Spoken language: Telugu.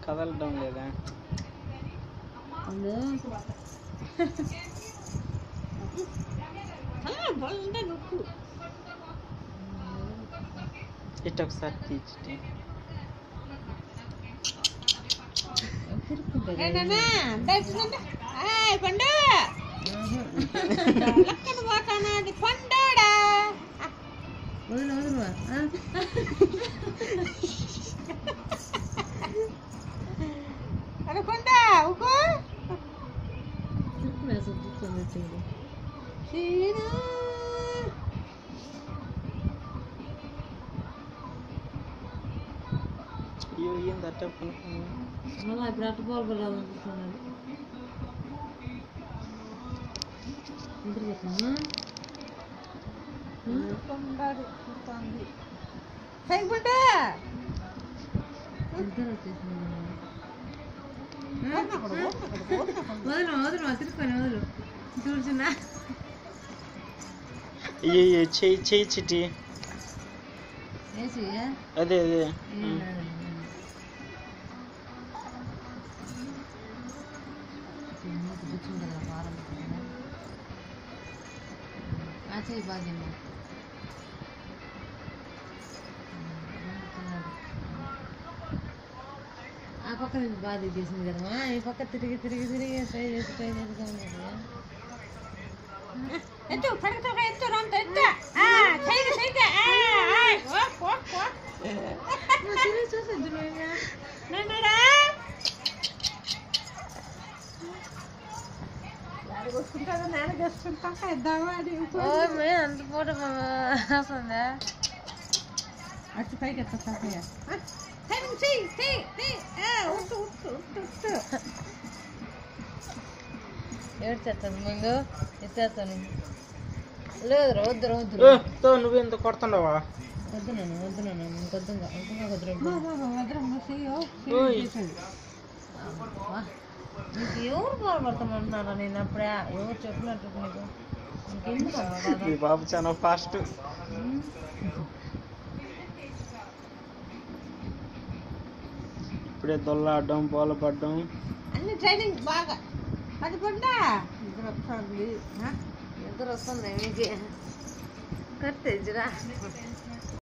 కదలడం లేదా ఇటు ఒకసారి తీర్చి ఏందట ఇప్పుడు అట్టు బాల్ పడాలనుకుంటున్నాను వదలు వదలు తిరుకొని వదలు చూడుచున్నా చేయి చిటి అదే అదే చెయ్యి బాగా ఆ పక్క నుంచి బాగా దిగేసింది కదమ్మా ఈ పక్క తిరిగి తిరిగి తిరిగి ట్రై చేసి అంత ఫోటో వస్తుందా అటు పైకి ఎత్తా ఏడ్చేస్తాను ముందు ఎత్తేస్తాను లేదు వద్దు వద్దు నువ్వెంత కొడుతున్నావా వద్దు నాన్న ఇంకొద్దుగా నీకు ఎవరు బాధపడతామంటున్నారా నేను అప్పుడే ఎవరు చెప్పినట్టు నీకు ఇంకెందుకు మీ బాబు చాలా ఫాస్ట్ ఇప్పుడే దొల్లాడడం బోల పడడం అన్ని ట్రైనింగ్ బాగా అది పడ్డా నిద్ర వస్తుంది మీకు కట్టేజ్రా